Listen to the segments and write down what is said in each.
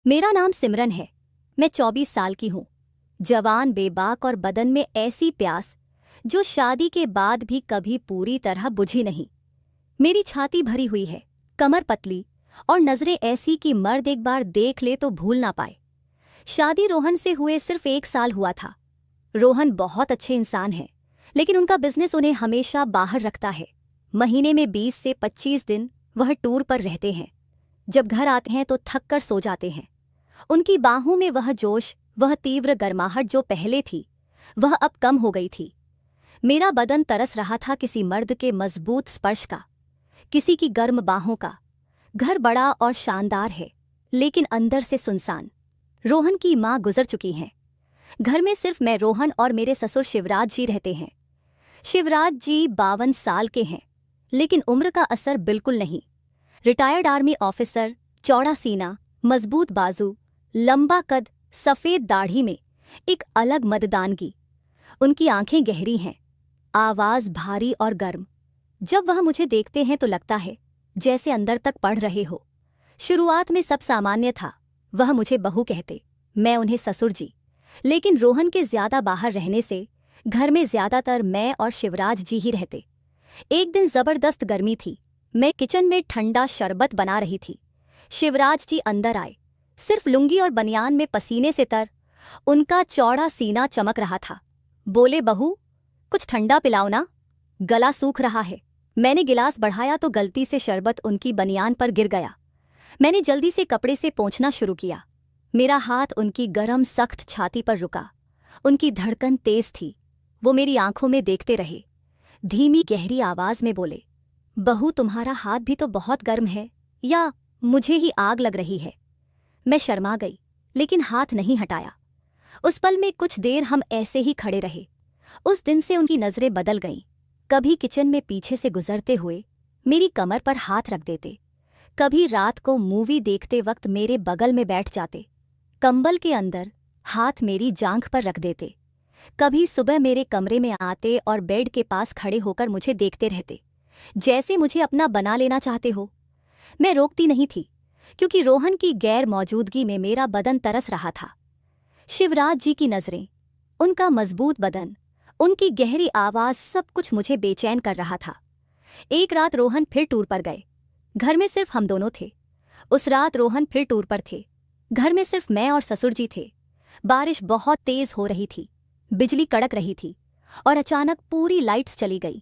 मेरा नाम सिमरन है। मैं 24 साल की हूँ। जवान, बेबाक और बदन में ऐसी प्यास जो शादी के बाद भी कभी पूरी तरह बुझी नहीं। मेरी छाती भरी हुई है, कमर पतली और नजरें ऐसी कि मर्द एक बार देख ले तो भूल ना पाए। शादी रोहन से हुए सिर्फ 1 साल हुआ था। रोहन बहुत अच्छे इंसान हैं, लेकिन उनका बिजनेस उन्हें हमेशा बाहर रखता है। महीने में 20 से 25 दिन वह टूर पर रहते हैं। जब घर आते हैं तो थक कर सो जाते हैं। उनकी बाहों में वह जोश, वह तीव्र गर्माहट जो पहले थी, वह अब कम हो गई थी। मेरा बदन तरस रहा था किसी मर्द के मजबूत स्पर्श का, किसी की गर्म बाहों का। घर बड़ा और शानदार है, लेकिन अंदर से सुनसान। रोहन की माँ गुजर चुकी हैं। घर में सिर्फ मैं, रोहन और मेरे ससुर शिवराज जी रहते हैं। शिवराज जी 52 साल के हैं, लेकिन उम्र का असर बिल्कुल नहीं। रिटायर्ड आर्मी ऑफिसर, चौड़ा सीना, मजबूत बाजू, लंबा कद, सफेद दाढ़ी में एक अलग मर्दानगी। उनकी आंखें गहरी हैं, आवाज भारी और गर्म। जब वह मुझे देखते हैं तो लगता है जैसे अंदर तक पढ़ रहे हो। शुरुआत में सब सामान्य था। वह मुझे बहू कहते, मैं उन्हें ससुर जी। लेकिन रोहन के ज्यादा बाहर रहने से घर में ज्यादातर मैं और शिवराज जी ही रहते। एक दिन जबरदस्त गर्मी थी। मैं किचन में ठंडा शरबत बना रही थी। शिवराज जी अंदर आए, सिर्फ लुंगी और बनियान में पसीने से तर। उनका चौड़ा सीना चमक रहा था। बोले, बहू कुछ ठंडा पिलाओ ना, गला सूख रहा है। मैंने गिलास बढ़ाया तो गलती से शरबत उनकी बनियान पर गिर गया। मैंने जल्दी से कपड़े से पोंछना शुरू किया। मेरा हाथ उनकी गरम सख्त छाती पर रुका। उनकी धड़कन तेज थी। वो मेरी आंखों में देखते रहे। धीमी गहरी आवाज में बोले, बहू तुम्हारा हाथ भी तो बहुत गर्म है, या मुझे ही आग लग रही है? मैं शर्मा गई, लेकिन हाथ नहीं हटाया। उस पल में कुछ देर हम ऐसे ही खड़े रहे। उस दिन से उनकी नजरें बदल गईं। कभी किचन में पीछे से गुजरते हुए मेरी कमर पर हाथ रख देते, कभी रात को मूवी देखते वक्त मेरे बगल में बैठ जाते, कंबल के अंदर हाथ मेरी जांघ पर रख देते। कभी सुबह मेरे कमरे में आते और बेड के पास खड़े होकर मुझे देखते रहते, जैसे मुझे अपना बना लेना चाहते हो। मैं रोकती नहीं थी, क्योंकि रोहन की गैर मौजूदगी में मेरा बदन तरस रहा था। शिवराज जी की नजरें, उनका मजबूत बदन, उनकी गहरी आवाज, सब कुछ मुझे बेचैन कर रहा था। एक रात रोहन फिर टूर पर गए। घर में सिर्फ हम दोनों थे। उस रात रोहन फिर टूर पर थे। घर में सिर्फ मैं और ससुर जी थे। बारिश बहुत तेज हो रही थी, बिजली कड़क रही थी, और अचानक पूरी लाइट्स चली गई।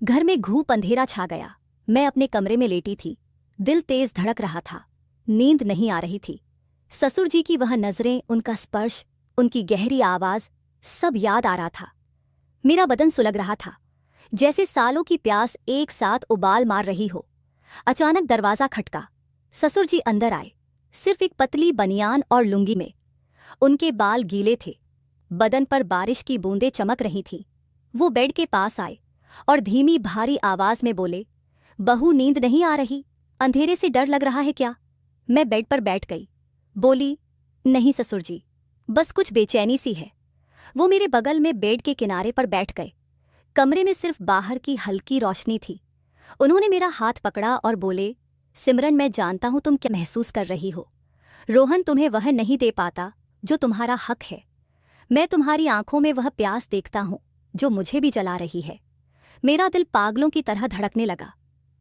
घर में घूप अंधेरा छा गया। मैं अपने कमरे में लेटी थी। दिल तेज धड़क रहा था, नींद नहीं आ रही थी। ससुर जी की वह नजरें, उनका स्पर्श, उनकी गहरी आवाज, सब याद आ रहा था। मेरा बदन सुलग रहा था, जैसे सालों की प्यास एक साथ उबाल मार रही हो। अचानक दरवाजा खटका। ससुर जी अंदर आए, सिर्फ एक पतली बनियान और लुंगी में। उनके बाल गीले थे, बदन पर बारिश की बूंदें चमक रही थीं। वो बेड के पास आए और धीमी भारी आवाज में बोले, बहू नींद नहीं आ रही? अंधेरे से डर लग रहा है क्या? मैं बेड पर बैठ गई। बोली, नहीं ससुर जी, बस कुछ बेचैनी सी है। वो मेरे बगल में बेड के किनारे पर बैठ गए। कमरे में सिर्फ बाहर की हल्की रोशनी थी। उन्होंने मेरा हाथ पकड़ा और बोले, सिमरन मैं जानता हूं तुम क्या महसूस कर रही हो। रोहन तुम्हें वह नहीं दे पाता जो तुम्हारा हक है। मैं तुम्हारी आंखों में वह प्यास देखता हूं जो मुझे भी जला रही है। मेरा दिल पागलों की तरह धड़कने लगा।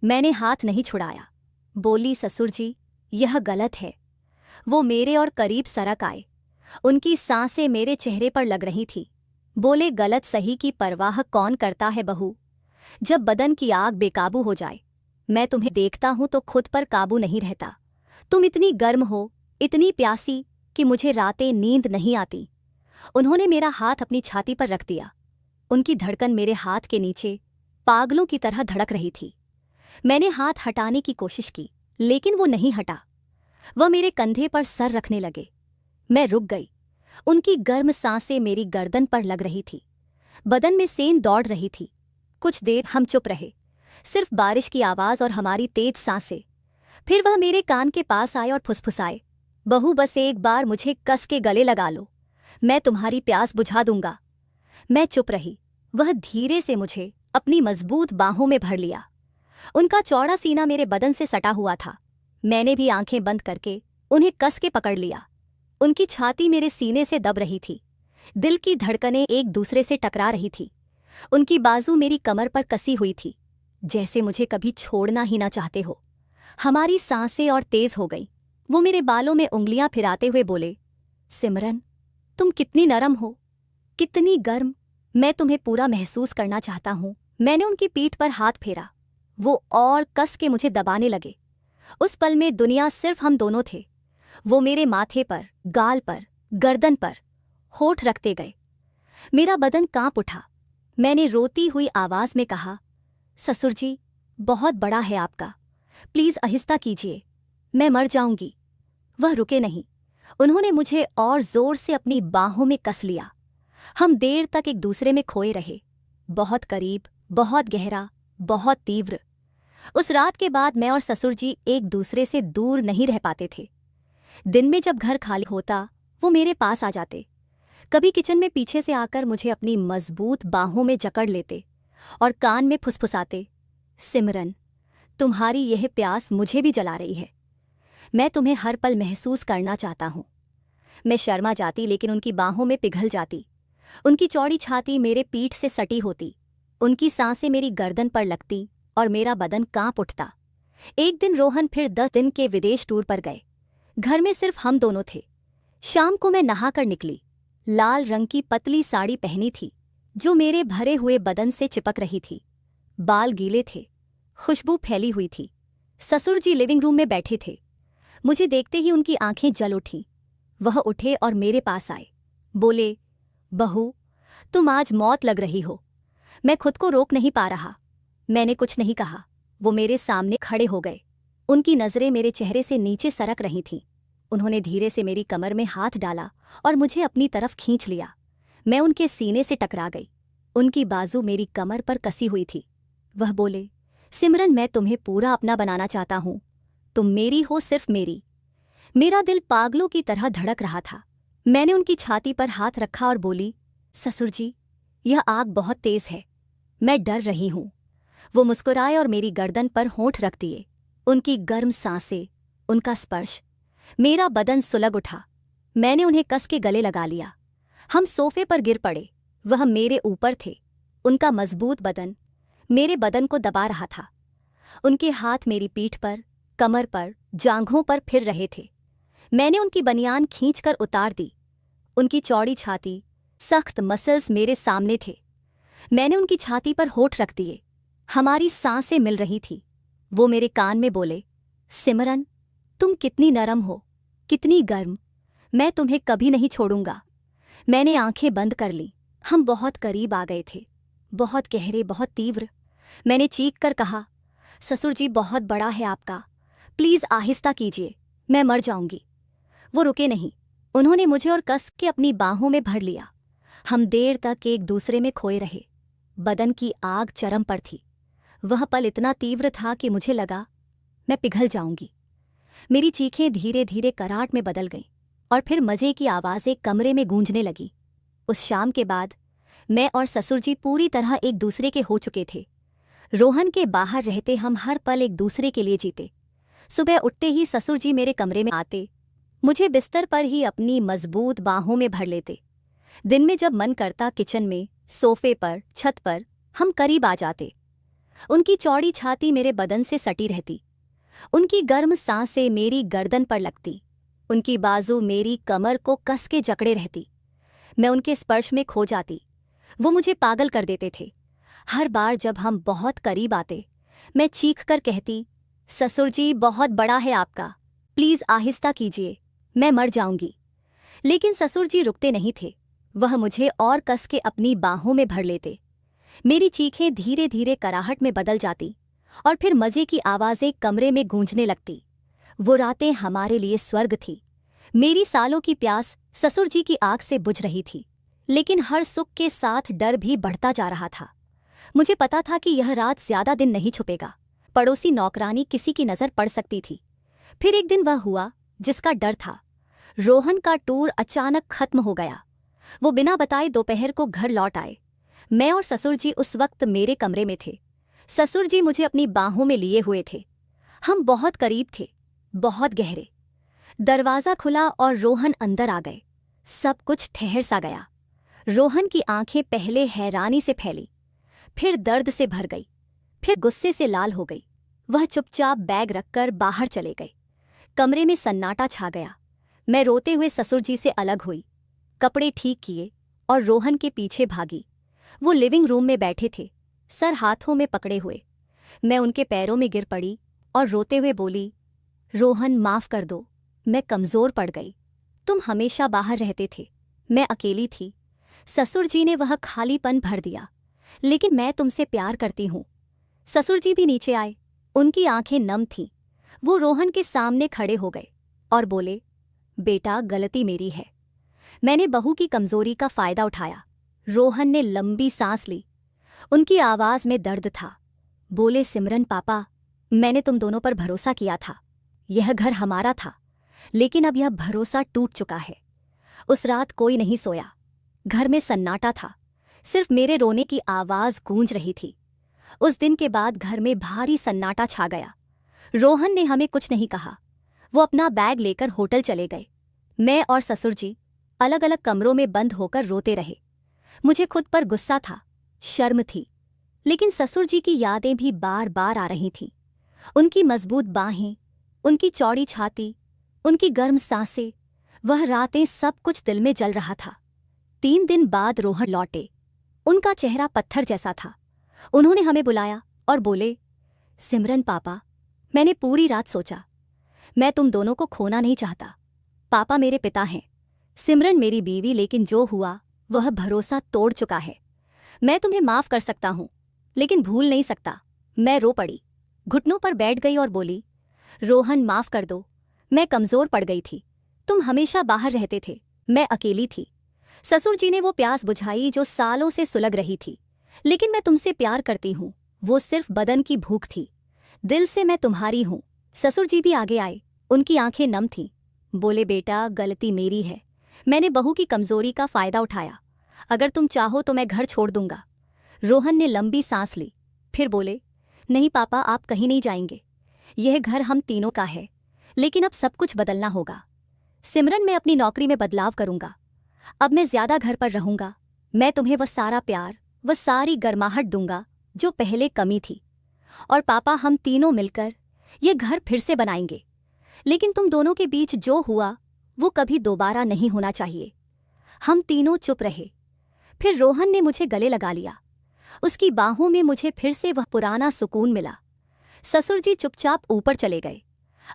मैंने हाथ नहीं छुड़ाया। बोली, ससुर जी यह गलत है। वो मेरे और करीब सरक आए। उनकी सांसें मेरे चेहरे पर लग रही थी। बोले, गलत सही की परवाह कौन करता है बहू? जब बदन की आग बेकाबू हो जाए। मैं तुम्हें देखता हूं तो खुद पर काबू नहीं रहता। तुम इतनी गर्म हो, इतनी प्यासी कि मुझे रातें नींद नहीं आती। उन्होंने मेरा हाथ अपनी छाती पर रख दिया। उनकी धड़कन मेरे हाथ के नीचे पागलों की तरह धड़क रही थी। मैंने हाथ हटाने की कोशिश की, लेकिन वो नहीं हटा। वह मेरे कंधे पर सर रखने लगे। मैं रुक गई। उनकी गर्म सांसें मेरी गर्दन पर लग रही थी। बदन में सेंध दौड़ रही थी। कुछ देर हम चुप रहे, सिर्फ बारिश की आवाज और हमारी तेज सांसें। फिर वह मेरे कान के पास आए और फुसफुसाए, बहू बस एक बार मुझे कस के गले लगा लो, मैं तुम्हारी प्यास बुझा दूंगा। मैं चुप रही। वह धीरे से मुझे अपनी मजबूत बाहों में भर लिया। उनका चौड़ा सीना मेरे बदन से सटा हुआ था। मैंने भी आंखें बंद करके उन्हें कस के पकड़ लिया। उनकी छाती मेरे सीने से दब रही थी। दिल की धड़कनें एक दूसरे से टकरा रही थी। उनकी बाजू मेरी कमर पर कसी हुई थी, जैसे मुझे कभी छोड़ना ही ना चाहते हो। हमारी सांसें और तेज हो गई। वो मेरे बालों में उंगलियां फिराते हुए बोले, सिमरन, तुम कितनी नरम हो, कितनी गर्म। मैं तुम्हें पूरा महसूस करना चाहता हूं। मैंने उनकी पीठ पर हाथ फेरा। वो और कस के मुझे दबाने लगे। उस पल में दुनिया सिर्फ हम दोनों थे। वो मेरे माथे पर, गाल पर, गर्दन पर होठ रखते गए। मेरा बदन कांप उठा। मैंने रोती हुई आवाज में कहा, ससुर जी, बहुत बड़ा है आपका, प्लीज आहिस्ता कीजिए, मैं मर जाऊंगी। वह रुके नहीं। उन्होंने मुझे और जोर से अपनी बाहों में कस लिया। हम देर तक एक दूसरे में खोए रहे, बहुत करीब, बहुत गहरा, बहुत तीव्र। उस रात के बाद मैं और ससुर जी एक दूसरे से दूर नहीं रह पाते थे। दिन में जब घर खाली होता, वो मेरे पास आ जाते। कभी किचन में पीछे से आकर मुझे अपनी मजबूत बाहों में जकड़ लेते और कान में फुसफुसाते, सिमरन, तुम्हारी यह प्यास मुझे भी जला रही है। मैं तुम्हें हर पल महसूस करना चाहता हूं। मैं शर्मा जाती, लेकिन उनकी बाहों में पिघल जाती। उनकी चौड़ी छाती मेरे पीठ से सटी होती। उनकी सांसें मेरी गर्दन पर लगती और मेरा बदन कांप उठता। एक दिन रोहन फिर 10 दिन के विदेश टूर पर गए। घर में सिर्फ हम दोनों थे। शाम को मैं नहाकर निकली। लाल रंग की पतली साड़ी पहनी थी, जो मेरे भरे हुए बदन से चिपक रही थी। बाल गीले थे, खुशबू फैली हुई थी। ससुर जी लिविंग रूम में बैठे थे। मुझे देखते ही उनकी आंखें जल उठीं। वह उठे और मेरे पास आए। बोले, बहू, तुम आज मौत लग रही हो। मैं खुद को रोक नहीं पा रहा। मैंने कुछ नहीं कहा। वो मेरे सामने खड़े हो गए। उनकी नज़रें मेरे चेहरे से नीचे सरक रही थीं। उन्होंने धीरे से मेरी कमर में हाथ डाला और मुझे अपनी तरफ खींच लिया। मैं उनके सीने से टकरा गई। उनकी बाजू मेरी कमर पर कसी हुई थी। वह बोले, सिमरन, मैं तुम्हें पूरा अपना बनाना चाहता हूँ। तुम मेरी हो, सिर्फ मेरी। मेरा दिल पागलों की तरह धड़क रहा था। मैंने उनकी छाती पर हाथ रखा और बोली, ससुर जी, यह आग बहुत तेज है, मैं डर रही हूँ। वो मुस्कुराए और मेरी गर्दन पर होंठ रख दिए। उनकी गर्म सांसें, उनका स्पर्श, मेरा बदन सुलग उठा। मैंने उन्हें कस के गले लगा लिया। हम सोफे पर गिर पड़े। वह मेरे ऊपर थे। उनका मजबूत बदन मेरे बदन को दबा रहा था। उनके हाथ मेरी पीठ पर, कमर पर, जांघों पर फिर रहे थे। मैंने उनकी बनियान खींचकर उतार दी। उनकी चौड़ी छाती, सख्त मसल्स मेरे सामने थे। मैंने उनकी छाती पर होठ रख दिए। हमारी सांसें मिल रही थी। वो मेरे कान में बोले, सिमरन, तुम कितनी नरम हो, कितनी गर्म। मैं तुम्हें कभी नहीं छोड़ूंगा। मैंने आंखें बंद कर ली। हम बहुत करीब आ गए थे, बहुत गहरे, बहुत तीव्र। मैंने चीख कर कहा, ससुर जी, बहुत बड़ा है आपका, प्लीज आहिस्ता कीजिए, मैं मर जाऊंगी। वो रुके नहीं। उन्होंने मुझे और कस के अपनी बाहों में भर लिया। हम देर तक एक दूसरे में खोए रहे। बदन की आग चरम पर थी। वह पल इतना तीव्र था कि मुझे लगा मैं पिघल जाऊंगी। मेरी चीखें धीरे धीरे कराहट में बदल गईं और फिर मजे की आवाज़ें कमरे में गूंजने लगी। उस शाम के बाद मैं और ससुर जी पूरी तरह एक दूसरे के हो चुके थे। रोहन के बाहर रहते हम हर पल एक दूसरे के लिए जीते। सुबह उठते ही ससुर जी मेरे कमरे में आते, मुझे बिस्तर पर ही अपनी मजबूत बाहों में भर लेते। दिन में जब मन करता किचन में, सोफे पर, छत पर हम करीब आ जाते। उनकी चौड़ी छाती मेरे बदन से सटी रहती। उनकी गर्म सांसें मेरी गर्दन पर लगती। उनकी बाजू मेरी कमर को कस के जकड़े रहती। मैं उनके स्पर्श में खो जाती। वो मुझे पागल कर देते थे। हर बार जब हम बहुत करीब आते, मैं चीख कर कहती, ससुर जी, बहुत बड़ा है आपका, प्लीज आहिस्ता कीजिए, मैं मर जाऊंगी। लेकिन ससुर जी रुकते नहीं थे। वह मुझे और कस के अपनी बाहों में भर लेते। मेरी चीखें धीरे धीरे कराहट में बदल जाती और फिर मजे की आवाज़ें कमरे में गूंजने लगती। वो रातें हमारे लिए स्वर्ग थी। मेरी सालों की प्यास ससुर जी की आग से बुझ रही थी, लेकिन हर सुख के साथ डर भी बढ़ता जा रहा था। मुझे पता था कि यह रात ज्यादा दिन नहीं छुपेगा। पड़ोसी नौकरानी किसी की नज़र पड़ सकती थी। फिर एक दिन वह हुआ जिसका डर था। रोहन का टूर अचानक खत्म हो गया। वो बिना बताए दोपहर को घर लौट आए। मैं और ससुर जी उस वक्त मेरे कमरे में थे। ससुर जी मुझे अपनी बाहों में लिए हुए थे। हम बहुत करीब थे, बहुत गहरे। दरवाज़ा खुला और रोहन अंदर आ गए। सब कुछ ठहर सा गया। रोहन की आंखें पहले हैरानी से फैली, फिर दर्द से भर गई, फिर गुस्से से लाल हो गई। वह चुपचाप बैग रखकर बाहर चले गए। कमरे में सन्नाटा छा गया। मैं रोते हुए ससुर जी से अलग हुई, कपड़े ठीक किए और रोहन के पीछे भागी। वो लिविंग रूम में बैठे थे, सर हाथों में पकड़े हुए। मैं उनके पैरों में गिर पड़ी और रोते हुए बोली, रोहन माफ़ कर दो, मैं कमज़ोर पड़ गई। तुम हमेशा बाहर रहते थे, मैं अकेली थी। ससुर जी ने वह खालीपन भर दिया। लेकिन मैं तुमसे प्यार करती हूँ। ससुर जी भी नीचे आए, उनकी आंखें नम थीं। वो रोहन के सामने खड़े हो गए और बोले, बेटा गलती मेरी है, मैंने बहू की कमज़ोरी का फ़ायदा उठाया। रोहन ने लंबी सांस ली, उनकी आवाज़ में दर्द था। बोले, सिमरन पापा, मैंने तुम दोनों पर भरोसा किया था। यह घर हमारा था, लेकिन अब यह भरोसा टूट चुका है। उस रात कोई नहीं सोया। घर में सन्नाटा था, सिर्फ मेरे रोने की आवाज़ गूंज रही थी। उस दिन के बाद घर में भारी सन्नाटा छा गया। रोहन ने हमें कुछ नहीं कहा। वो अपना बैग लेकर होटल चले गए। मैं और ससुर जी अलग अलग कमरों में बंद होकर रोते रहे। मुझे खुद पर गुस्सा था, शर्म थी, लेकिन ससुर जी की यादें भी बार बार आ रही थीं। उनकी मजबूत बाहें, उनकी चौड़ी छाती, उनकी गर्म सांसें, वह रातें, सब कुछ दिल में जल रहा था। 3 दिन बाद रोहन लौटे। उनका चेहरा पत्थर जैसा था। उन्होंने हमें बुलाया और बोले, सिमरन पापा, मैंने पूरी रात सोचा, मैं तुम दोनों को खोना नहीं चाहता। पापा मेरे पिता हैं, सिमरन मेरी बीवी, लेकिन जो हुआ वह भरोसा तोड़ चुका है। मैं तुम्हें माफ़ कर सकता हूँ, लेकिन भूल नहीं सकता। मैं रो पड़ी, घुटनों पर बैठ गई और बोली, रोहन माफ़ कर दो, मैं कमज़ोर पड़ गई थी। तुम हमेशा बाहर रहते थे, मैं अकेली थी। ससुर जी ने वो प्यास बुझाई जो सालों से सुलग रही थी। लेकिन मैं तुमसे प्यार करती हूँ, वो सिर्फ बदन की भूख थी। दिल से मैं तुम्हारी हूँ। ससुर जी भी आगे आए, उनकी आंखें नम थीं। बोले, बेटा गलती मेरी है, मैंने बहू की कमज़ोरी का फ़ायदा उठाया। अगर तुम चाहो तो मैं घर छोड़ दूंगा। रोहन ने लंबी सांस ली, फिर बोले, नहीं पापा, आप कहीं नहीं जाएंगे। यह घर हम तीनों का है, लेकिन अब सब कुछ बदलना होगा। सिमरन, मैं अपनी नौकरी में बदलाव करूंगा। अब मैं ज़्यादा घर पर रहूंगा। मैं तुम्हें वह सारा प्यार, वह सारी गर्माहट दूंगा जो पहले कमी थी। और पापा, हम तीनों मिलकर ये घर फिर से बनाएंगे। लेकिन तुम दोनों के बीच जो हुआ वो कभी दोबारा नहीं होना चाहिए। हम तीनों चुप रहे। फिर रोहन ने मुझे गले लगा लिया। उसकी बाहों में मुझे फिर से वह पुराना सुकून मिला। ससुर जी चुपचाप ऊपर चले गए।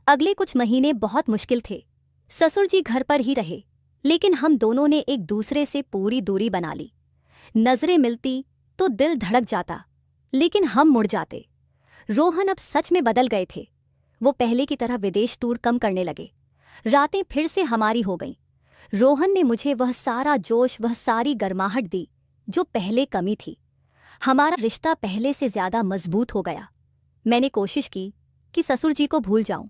अगले कुछ महीने बहुत मुश्किल थे। ससुर जी घर पर ही रहे, लेकिन हम दोनों ने एक दूसरे से पूरी दूरी बना ली। नजरें मिलती तो दिल धड़क जाता, लेकिन हम मुड़ जाते। रोहन अब सच में बदल गए थे। वो पहले की तरह विदेश टूर कम करने लगे। रातें फिर से हमारी हो गईं। रोहन ने मुझे वह सारा जोश, वह सारी गर्माहट दी जो पहले कमी थी। हमारा रिश्ता पहले से ज्यादा मजबूत हो गया। मैंने कोशिश की कि ससुर जी को भूल जाऊं,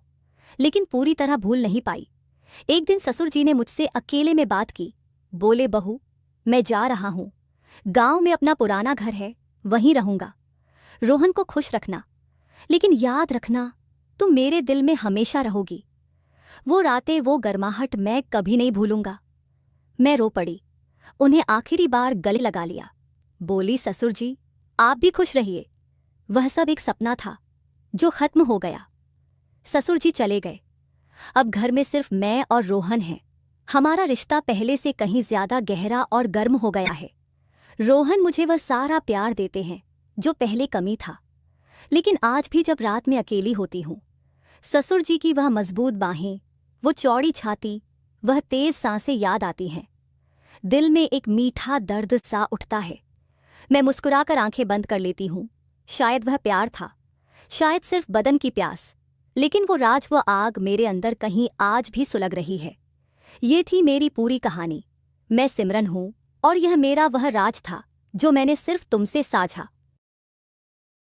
लेकिन पूरी तरह भूल नहीं पाई। एक दिन ससुर जी ने मुझसे अकेले में बात की। बोले, बहू, मैं जा रहा हूं। गांव में अपना पुराना घर है, वहीं रहूंगा। रोहन को खुश रखना, लेकिन याद रखना, तुम मेरे दिल में हमेशा रहोगी। वो रातें, वो गर्माहट मैं कभी नहीं भूलूंगा। मैं रो पड़ी, उन्हें आखिरी बार गले लगा लिया। बोली, ससुर जी, आप भी खुश रहिए। वह सब एक सपना था जो खत्म हो गया। ससुर जी चले गए। अब घर में सिर्फ मैं और रोहन हैं। हमारा रिश्ता पहले से कहीं ज्यादा गहरा और गर्म हो गया है। रोहन मुझे वह सारा प्यार देते हैं जो पहले कमी था। लेकिन आज भी जब रात में अकेली होती हूँ, ससुर जी की वह मजबूत बाहें, वो चौड़ी छाती, वह तेज सांसें याद आती हैं। दिल में एक मीठा दर्द सा उठता है। मैं मुस्कुराकर आंखें बंद कर लेती हूँ। शायद वह प्यार था, शायद सिर्फ बदन की प्यास, लेकिन वो राज, वो आग मेरे अंदर कहीं आज भी सुलग रही है। ये थी मेरी पूरी कहानी। मैं सिमरन हूँ और यह मेरा वह राज था जो मैंने सिर्फ तुमसे साझा